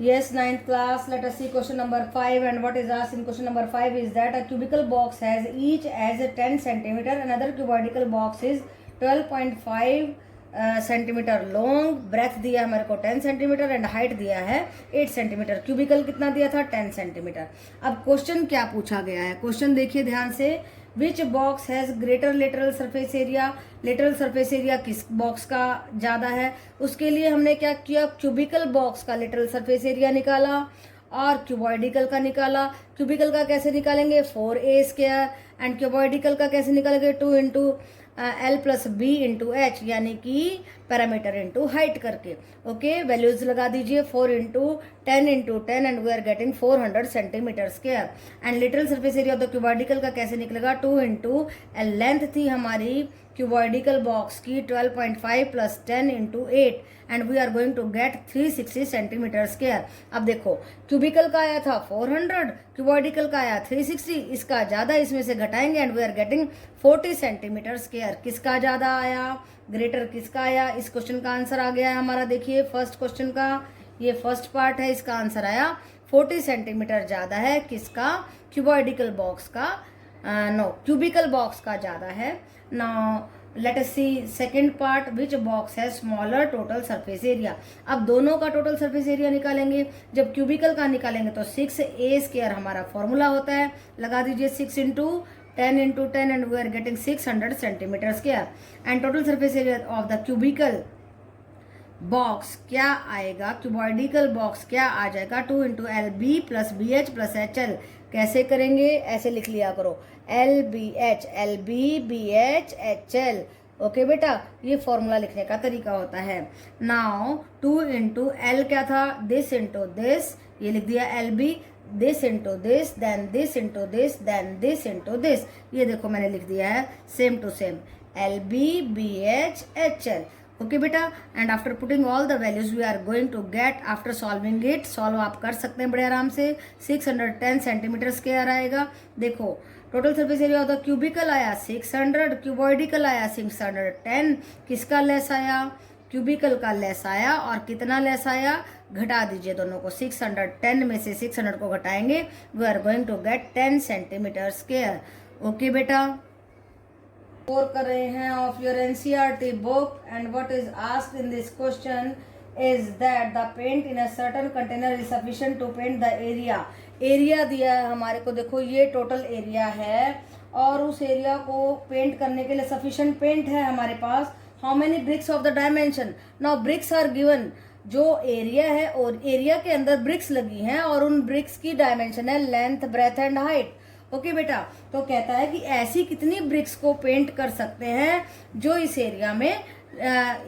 Yes, ninth class. Let us see question number 5. And what is asked in question number 5 is that a cubical box has each as a 10 centimeter. Another cubical box is 12.5 centimetre long. Breadth दिया हमारे को 10 centimetre and height दिया है 8 centimetre. Cubicle कितना दिया था 10 centimetre. अब question क्या पूछा गया है. क्वेश्चन देखिए ध्यान से. Which box has greater lateral surface area. Lateral surface area किस बॉक्स का ज़्यादा है. उसके लिए हमने क्या किया, क्यूबिकल बॉक्स का लेटरल सरफेस एरिया निकाला और क्यूबॉइडिकल का निकाला. क्यूबिकल का कैसे निकालेंगे 4a² एंड क्यूबॉइडिकल का कैसे निकालेंगे 2 into L plus B into H यानी कि पैरामीटर इंटू हाइट करके. ओके वैल्यूज लगा दीजिए 4 into 10 and we are getting 400 centimetre square. And lateral surface area of the cuboidical का कैसे निकलेगा 2 इंटू लेंथ थी हमारी क्यूबॉइडिकल बॉक्स की 12.5 plus 10 into 8 and we are going to get 360 centimetre square. अब देखो क्यूबिकल का आया था 400, क्यूबॉइडिकल का आया 360. इसका ज़्यादा इसमें से घटाएंगे and we are getting 40 centimetre square. किसका ज़्यादा आया, ग्रेटर किसका आया. इस क्वेश्चन का आंसर आ गया है हमारा. देखिए फर्स्ट क्वेश्चन का ये फर्स्ट पार्ट है, इसका आंसर आया 40 सेंटीमीटर ज़्यादा है. किसका, क्यूबॉइडिकल बॉक्स का. नो क्यूबिकल बॉक्स का ज़्यादा है. Now let us see second part. Which box है स्मॉलर टोटल सरफेस एरिया. अब दोनों का टोटल सरफेस एरिया निकालेंगे. जब क्यूबिकल का निकालेंगे तो 6a² हमारा फॉर्मूला होता है. लगा दीजिए 6 into 10 and we are getting 600 centimetre square. And total surface area of the cubical box क्या आएगा, क्यूबॉइडिकल बॉक्स क्या आ जाएगा 2 into LB plus BH plus HL. कैसे करेंगे, ऐसे लिख लिया करो LBH LB BH HL. Okay बेटा, ये फॉर्मूला लिखने का तरीका होता है. नाउ 2 इंटू L क्या था, दिस इंटू दिस, ये लिख दिया LB. This into this then this into this then this into this. ये देखो मैंने लिख दिया है same to same LB BH HL. Okay बेटा, and after putting all the values we are going to get after solving it. Solve आप कर सकते हैं बड़े आराम से. 610 सेंटीमीटर स्क्वायर आएगा. देखो total surface area of the cubical आया 600, क्यूबॉइडिकल आया 610. किसका लेस आया, क्यूबिकल का लेस आया. और कितना लेस आया, घटा दीजिए दोनों को. 610 में से 600 को घटाएंगे we are going to get 10 centimetre square. Okay बेटा, स्कोर कर रहे हैं of your NCERT book. And what is asked in this question is that the paint in a certain container is sufficient to paint the area. Area दिया है हमारे को. देखो ये टोटल एरिया है और उस एरिया को पेंट करने के लिए सफिशिएंट पेंट है हमारे पास. How many bricks of the dimension. Now bricks are given. जो एरिया है और एरिया के अंदर ब्रिक्स लगी हैं और उन ब्रिक्स की डायमेंशन है length breadth and height. Okay बेटा, तो कहता है कि ऐसी कितनी ब्रिक्स को पेंट कर सकते हैं जो इस एरिया में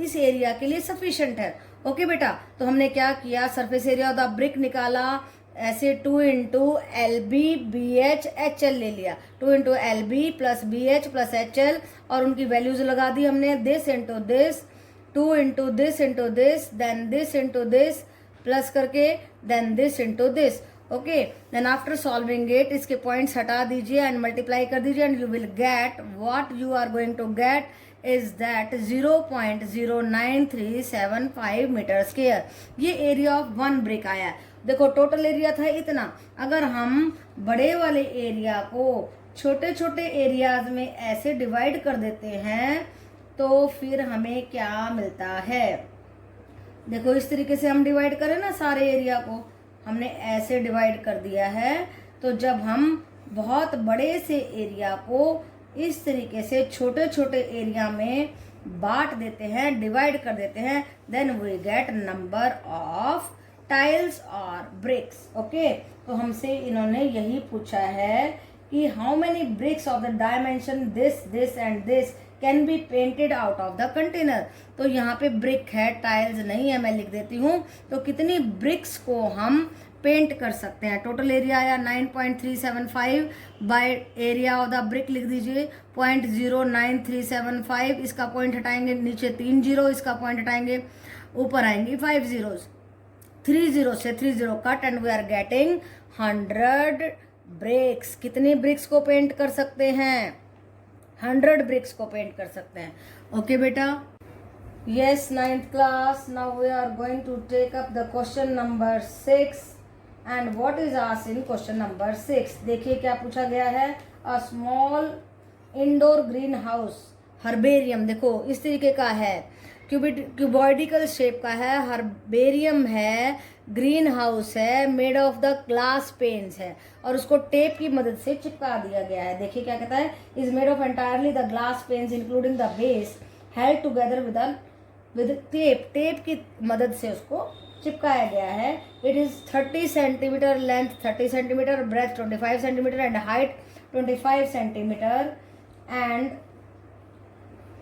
इस एरिया के लिए सफिशिएंट है. ओके बेटा, तो हमने क्या किया, surface area of the brick निकाला. ऐसे 2 इंटू LB BH HL ले लिया. 2 into LB plus BH plus HL और उनकी वैल्यूज लगा दी हमने. This into this, 2 into this then this into this plus करके then this into this. Okay, then after solving it इसके पॉइंट्स हटा दीजिए एंड मल्टीप्लाई कर दीजिए and you will get what you are going to get is that 0.09375 metre square. ये area of one brick आया. देखो total area था इतना. अगर हम बड़े वाले एरिया को छोटे छोटे एरियाज में ऐसे डिवाइड कर देते हैं तो फिर हमें क्या मिलता है. देखो इस तरीके से हम डिवाइड करें ना, सारे एरिया को हमने ऐसे डिवाइड कर दिया है. तो जब हम बहुत बड़े से एरिया को इस तरीके से छोटे छोटे एरिया में बांट देते हैं, डिवाइड कर देते हैं, then we get number of tiles और ब्रिक्स. ओके, तो हमसे इन्होंने यही पूछा है कि how many bricks of the dimension this and this can be painted out of the container. तो यहाँ पे ब्रिक है, टाइल्स नहीं है, मैं लिख देती हूँ. तो कितनी ब्रिक्स को हम पेंट कर सकते हैं. टोटल एरिया आया 9.375 by area of the brick लिख दीजिए 0.09375. इसका पॉइंट हटाएंगे, नीचे 3 जीरो, इसका पॉइंट हटाएंगे, ऊपर आएंगे 5 जीरोस. 3 जीरो से 3 zero cut and we are getting 100 bricks. कितनी ब्रिक्स को पेंट कर सकते हैं, 100 ब्रिक्स को पेंट कर सकते हैं. ओके बेटा, Yes, ninth class. Now we are going to take up the question number 6. And what is asked in question number 6? देखिए क्या पूछा गया है. A small indoor greenhouse, herbarium. देखो इस तरीके का है, क्यूबॉइडिकल शेप का है, हर्बेरियम है, ग्रीन हाउस है, made of the glass panes है, और उसको टेप की मदद से चिपका दिया गया है. देखिए क्या कहता है, is made of entirely the glass panes including the base held together with tape. Tape की मदद से उसको चिपकाया गया है. It is 30 centimetre length, 30 centimetre breadth, 25 centimetre and height 25 centimetre. And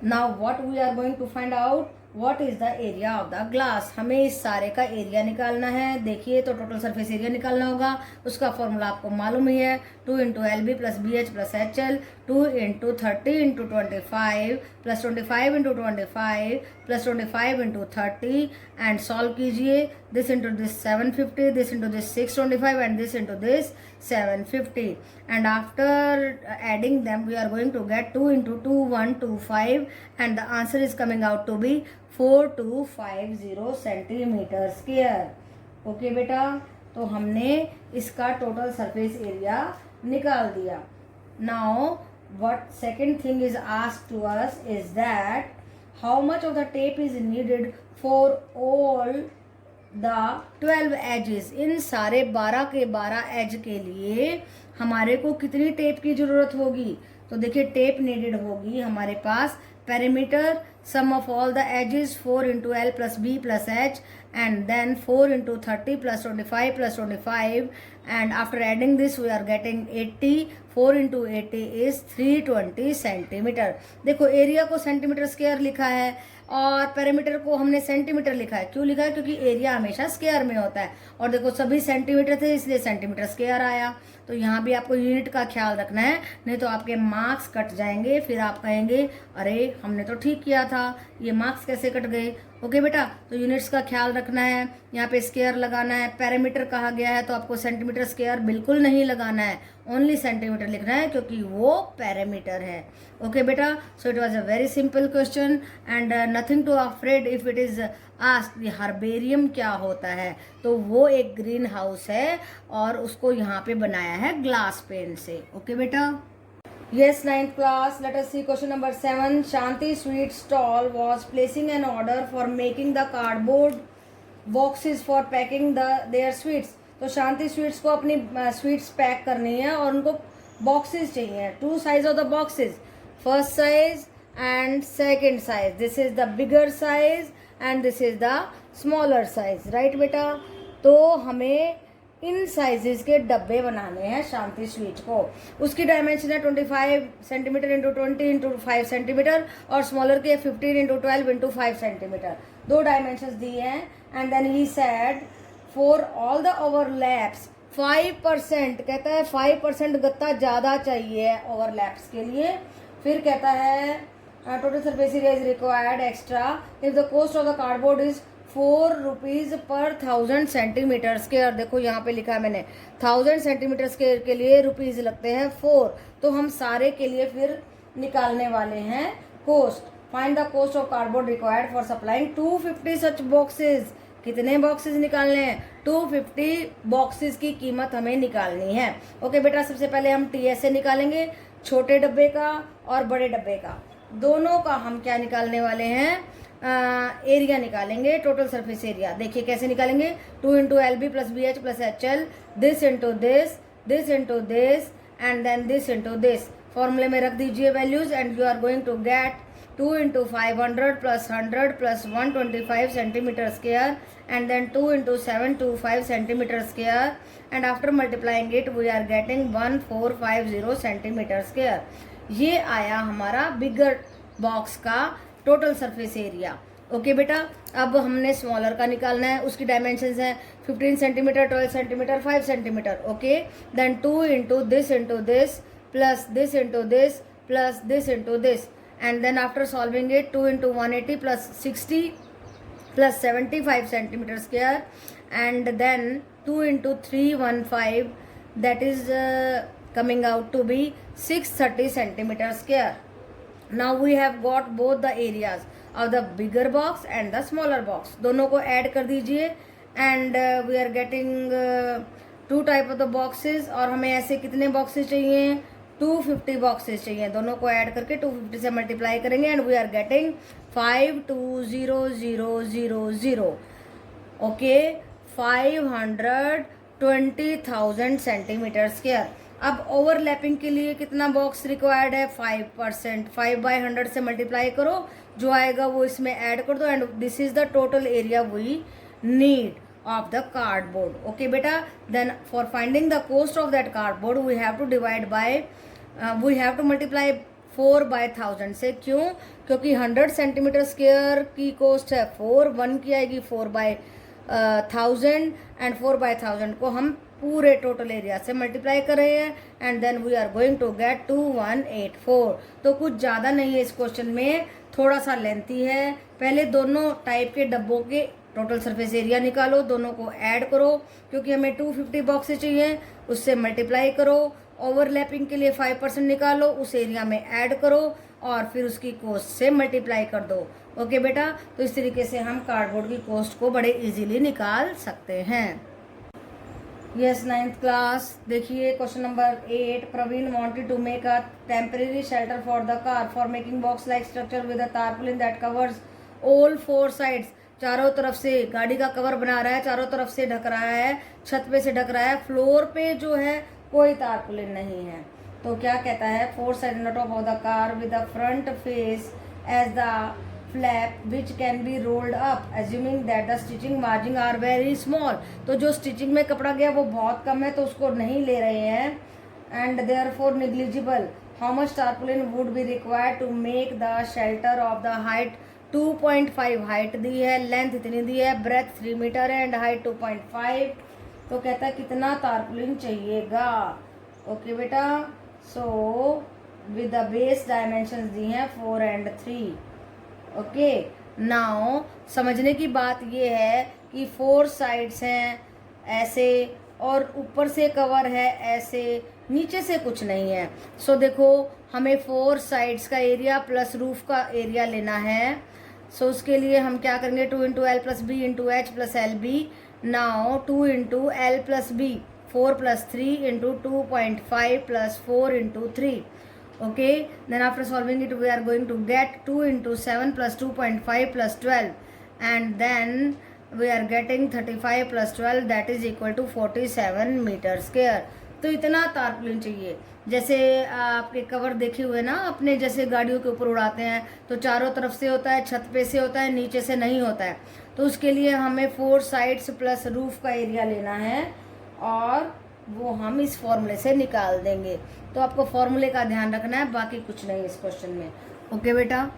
now what we are going to find out, what is the area of the glass. हमें इस सारे का एरिया निकालना है. देखिए तो टोटल सरफेस एरिया निकालना होगा. उसका फॉर्मूला आपको मालूम ही है, 2 into L B plus B H plus H L, 2 into 30 into 25 plus 25 into 25 plus 25 into 30. And solve कीजिए. This into this 750, this into this 625 and this into this 750. And after adding them we are going to get 2 into 2 125 and the answer is coming out to be 4250 centimeter square. Okay बेटा, तो हमने इसका total surface area निकाल दिया. Now what second thing is asked to us is that how much of the tape is needed for all the 12 edges. इन सारे 12 के 12 as के लिए हमारे को कितनी टेप की जरूरत होगी. तो देखिए टेप नीडेड होगी हमारे पास. Perimeter sum of all the edges 4 into L plus B plus H and then 4 into 30 plus 25 plus 25 and after adding this we are getting 80. 4 into 80 is 320 centimetre. देखो एरिया को सेंटीमीटर स्क्वायर लिखा है और perimeter को हमने centimetre लिखा है. क्यों लिखा है? क्योंकि एरिया हमेशा स्क्वायर में होता है. और देखो सभी सेंटीमीटर थे इसलिए सेंटीमीटर स्क्वायर आया. तो यहाँ भी आपको यूनिट का ख्याल रखना है, नहीं तो आपके मार्क्स कट जाएंगे. फिर आप कहेंगे अरे हमने तो ठीक किया था, ये मार्क्स कैसे कट गए. ओके बेटा, तो यूनिट्स का ख्याल रखना है. यहाँ पे स्क्वायर लगाना है. पेरीमीटर कहा गया है तो आपको सेंटीमीटर स्क्वायर बिल्कुल नहीं लगाना है, ओनली सेंटीमीटर लिखना है क्योंकि वो पेरीमीटर है. ओके बेटा, so it was a very simple question and nothing to afraid if it is asked. Herbarium क्या होता है? तो वो एक ग्रीन हाउस है और उसको यहाँ पे बनाया है ग्लास पेन से. ओके बेटा. Yes, ninth class. Let us see question number 7. Shanti Sweet Stall was placing an order for making the cardboard boxes for packing their sweets. तो शांति स्वीट्स को अपनी स्वीट्स पैक करनी है और उनको बॉक्सेस चाहिए. 2 size of the boxes, first size and second size. This is the bigger size and this is the smaller size. Right बेटा, तो हमें इन साइजेस के डब्बे बनाने हैं शांति स्वीट को. उसकी डायमेंशन है 25 सेंटीमीटर इंटू 20 इंटू 5 सेंटीमीटर और स्मॉलर के 15 इंटू 12 इंटू 5 सेंटीमीटर. 2 डायमेंशन दिए हैं. And then he said for all the overlaps 5%. कहता है 5% गत्ता ज़्यादा चाहिए ओवरलैप्स के लिए. फिर कहता है total surface area is required extra if the cost of the cardboard is 4 rupees पर 1000 सेंटीमीटर स्क्वायर. देखो यहाँ पे लिखा है मैंने 1000 सेंटीमीटर स्क्वायर के लिए रुपीज़ लगते हैं 4. तो हम सारे के लिए फिर निकालने वाले हैं cost. Find the cost of cardboard required for supplying 250 such boxes. कितने बॉक्सेस निकालने हैं? 250 बॉक्सेस की कीमत हमें निकालनी है. ओके बेटा, सबसे पहले हम TSA निकालेंगे, छोटे डब्बे का और बड़े डब्बे का. दोनों का हम क्या निकालने वाले हैं? एरिया निकालेंगे, टोटल सरफेस एरिया. देखिए कैसे निकालेंगे. 2 into L B plus B H plus H L, this into this into this and then this into this. फॉर्मूले में रख दीजिए values and you are going to get 2 into 500 plus 100 plus 125 centimetre square and then 2 into 725 centimetre square and after multiplying it we are getting 1450 centimetre square. ये आया हमारा bigger box का total surface area. Okay बेटा, अब हमने smaller का निकालना है. उसकी डायमेंशंस हैं 15 centimetre, 12 centimetre, 5 centimetre. Okay, then 2 into this plus this into this plus this into this and then after solving it 2 into 180 plus 60 plus 75 centimetre square and then 2 into 315 that is coming out to be 630 centimeter square. Now we have got both the areas. Of the bigger box and the smaller box, दोनों को add कर दीजिए and we are getting 2 type of the boxes, और हमें ऐसे कितने boxes चाहिए, 250 boxes चाहिए, दोनों को ऐड करके 250 से मल्टीप्लाई करेंगे and we are getting 520,000, okay, 520,000 centimetre square. अब ओवरलैपिंग के लिए कितना बॉक्स रिक्वायर्ड है, 5%, 5/100 से मल्टीप्लाई करो, जो आएगा वो इसमें ऐड कर दो and this is the total area we need of the cardboard, okay beta. Then for finding the cost of that cardboard we have to divide by we have to multiply 4/1000 से, क्यों, क्योंकि 100 centimetre square की cost है 4, 1 की आएगी 4/1000 and 4/1000 को हम पूरे टोटल एरिया से मल्टीप्लाई कर रहे हैं and then we are going to get 2184। तो कुछ ज़्यादा नहीं है इस क्वेश्चन में, थोड़ा सा लेंथी है। पहले दोनों टाइप के डब्बों के टोटल सरफेस एरिया निकालो, दोनों को ऐड करो, क्योंकि हमें 250 बॉक्सेस चाहिए, उससे मल्टीप्लाई करो, ओवरलैपिंग के लिए 5% निकालो, उस एरिया में ऐड करो और फिर उसकी कॉस्ट से मल्टीप्लाई कर दो, ओके बेटा। तो इस तरीके से हम कार्डबोर्ड की कॉस्ट को बड़े इजीली निकाल सकते हैं। यस 9th क्लास, देखिए question number 8, Praveen wanted to make a temporary shelter for the car for making box like structure with a tarpaulin that covers all 4 sides. चारों तरफ से गाड़ी का कवर बना रहा है, चारों तरफ से ढक रहा है, छत पे से ढक रहा है, फ्लोर पे जो है कोई टारपोलिन नहीं है। तो क्या कहता है, 4 side in the top of the car with the front face as the flap which can be rolled up assuming that the stitching margin are very small. तो जो स्टिचिंग में कपड़ा गया वो बहुत कम है तो उसको नहीं ले रहे हैं and therefore negligible. How much tarpaulin would be required to make the shelter of the height 2.5 height दी है, लेंथ इतनी दी है, ब्रेथ 3 मीटर है एंड हाइट 2.5। तो कहता है कितना टारपोलिन चाहिएगा, ओके बेटा। So with the base dimensions दी हैं 4 and 3, ओके। नाउ समझने की बात ये है कि 4 साइड्स हैं ऐसे और ऊपर से कवर है ऐसे, नीचे से कुछ नहीं है। सो देखो हमें 4 साइड्स का एरिया प्लस रूफ का एरिया लेना है। सो उसके लिए हम क्या करेंगे, 2 × L + B × H + LB। Now 2 × L + B, 4 + 3 × 2.5 + 4 × 3, okay. Then after solving it we are going to get 2 × 7 + 2.5 + 12 and then we are getting 35 + 12 that is equal to 47 metre square. तो इतना टारपोलिन चाहिए। जैसे आपके कवर देखे हुए ना अपने, जैसे गाड़ियों के ऊपर उड़ाते हैं तो चारों तरफ से होता है, छत पे से होता है, नीचे से नहीं होता है। तो उसके लिए हमें 4 साइड्स प्लस रूफ का एरिया लेना है और वो हम इस फॉर्मूले से निकाल देंगे। तो आपको फॉर्मूले का ध्यान रखना है, बाकी कुछ नहीं इस क्वेश्चन में, ओके बेटा।